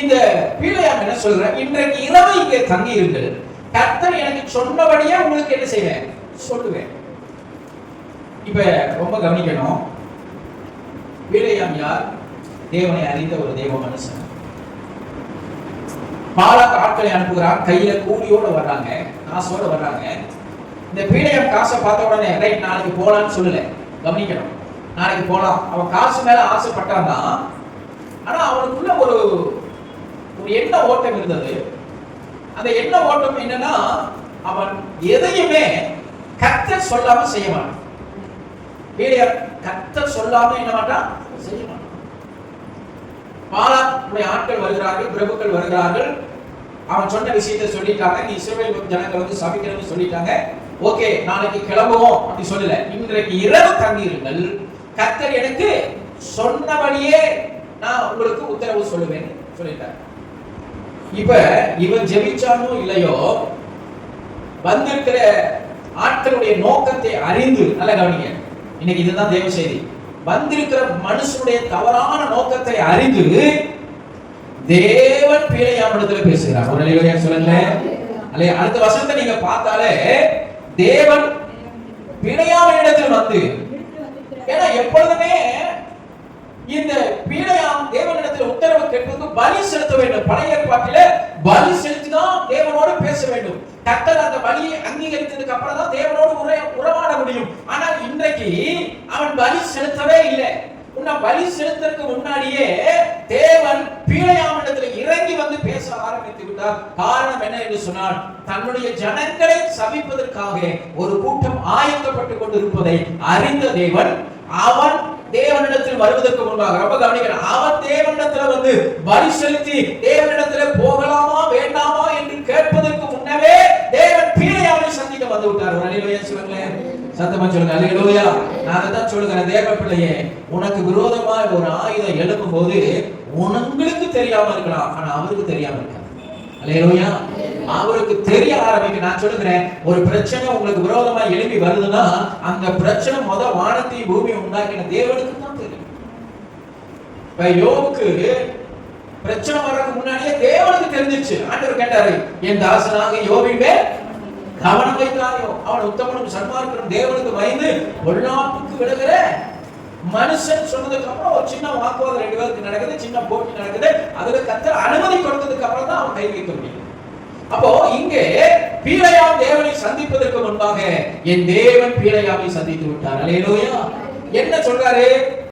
இந்த பீலையாம் என்ன சொல்ற, இன்றைக்கு இரவு இங்கே தங்கி இருங்கள், கர்த்தர் எனக்கு சொன்னபடியே உங்களுக்கு என்ன செய்வேன் சொல்லுவேன். இப்ப ரொம்ப கவனிக்கணும், பீலையாம் யார்? தேவனை அறிந்த ஒரு தேவ மனுஷன். பாலாக் ஆட்களை அனுப்புகிறார், கையில கூலியோட வர்றாங்க, காசோட வர்றாங்க. இந்த பீலையாம் காசை பார்த்த உடனே ரைட் நாளைக்கு போலான்னு சொல்லல. கவனிக்கணும், நாளைக்கு போலாம், அவன் காசு மேல ஆசைப்பட்டான். ஆனா அவனுக்குள்ள ஒரு எண்ண ஓட்டம் இருந்தது. அந்த எண்ண ஓட்டம் என்னன்னா, அவன் எதையுமே கர்த்தர் சொல்லாம செய்ய மாட்டான். பீலையாம் கர்த்தர் சொல்லாம என்ன மாட்டான், செய்ய மாட்டான். பாலாக்குடைய ஆட்கள் வருகிறார்கள், பிரபுக்கள் வருகிறார்கள். அவன் சொன்ன விஷயத்தை சொல்லிட்டாங்க, நீ இஸ்ரவேல் ஜனங்களை வந்து சபிக்கிறேன்னு சொல்லிட்டாங்க. ஓகே, நாளைக்கு கிளம்புவோம் அப்படி சொல்லல, இன்றைக்கு இரவு தங்கியிருங்கள், கர்த்தர் எனக்கு சொன்னபடியே நான் உங்களுக்கு உத்தரவு சொல்லுவேன் சொல்லிட்டார். இப்ப இவன் ஜெபிச்சானோ இல்லையோ, வந்திருக்கிற ஆட்களுடைய நோக்கத்தை அறிந்து, நல்ல கவனிங்க, இன்னைக்கு இதுதான் தேவ செய்தி. வந்திருக்கிற மனுஷனுடைய தவறான நோக்கத்தை அறிந்து தேவன் பீலையாமிடத்தில் பேசுகிறார். ஒரு நிலையா சொல்லுங்க. அல்ல அடுத்த வசனத்தை நீங்க பார்த்தாலே தேவன் பீலையாமிடத்தில் வந்து, ஏன்னா எப்பொழுதுமே இந்த பீலையாம் தேவனிடத்தில் உத்தரவு கேட்பதற்கு பலி செலுத்த வேண்டும். பழைய ஏற்பாட்டிலே பலி செலுத்திதான் தேவனோடு பேச வேண்டும். கர்த்தர் அந்த பலியை அங்கீகரித்ததுக்கு அப்புறம் தான் தேவனோடு உறவாட முடியும். ஆனால் இன்றைக்கு அவன் பலி செலுத்தவே இல்லை. பலி செலுத்தற்கு முன்னாடியே தேவன் பீலையாமிடத்தில் இறங்கி வந்து பேச ஆரம்பித்து விட்டார். காரணம் என்ன என்று சொன்னால், தன்னுடைய ஜனங்களை சபிப்பதற்காக ஒரு கூட்டம் ஆயத்தப்பட்டுக் கொண்டிருப்பதை அறிந்த தேவன், அவன் தேவனிடத்தில் வருவதற்கு முன்பாக, ரொம்ப கவனிக்கணும், அவன் தேவனிடத்தில் வந்து பலி செலுத்தி தேவனிடத்தில் போகலாமா வேண்டாமா என்று கேட்பதற்கு முன்னவே தேவன் பீலையாமை சந்திக்க வந்து விட்டார். ஒரு அல்லேலூயா சொல்லுங்களேன், சத்தமா சொல்லுங்க அல்லேலூயா. நான் அதான் சொல்லுகிறேன், தேவ பிள்ளையே, உனக்கு விரோதமா ஒரு ஆயுதம் எழுப்பும் போது உங்களுக்கு தெரியாம இருக்கலாம், ஆனா அவருக்கு தெரியாம இருக்காது. அல்லேலூயா. அவருக்கு தெரிய ஆரம்பிக்க. நான் சொல்லுகிறேன், ஒரு பிரச்சனை உங்களுக்கு விரோதமா எழுப்பி வருதுன்னா அந்த பிரச்சனை வானத்தையும் பூமியை உண்டாக்கின தேவனுக்கு தான் தெரியும். இப்ப யோபுக்கு பிரச்சனை வர்றதுக்கு முன்னாடியே தேவனுக்கு தெரிஞ்சிச்சு. ஆண்டவர் கேட்டாரு, என் தாசனாக யோபின் மேல் கவனம் வைத்தாயோ, அவன் உத்தமனும் சன்மார்க்கனும் தேவனுக்கு பயந்து பொல்லாப்புக்கு விடுகிற மனுஷன் சொன்னதுக்கு அப்புறம் ஒரு சின்ன வாக்குவாதம் ரெண்டு பேருக்கு நடக்குது, சின்ன போட்டி நடக்குது. அதுல கர்த்தர் அனுமதி கொடுத்ததுக்கு அப்புறம் தான் அவன் கை வைக்க முடியும். அப்போ இங்கே பீலையாம் தேவனை சந்திப்பதற்கு முன்பாக என் தேவன் பீலையாமை சந்தித்து விட்டார். அல்லேலூயா. என்ன சொல்றாரு?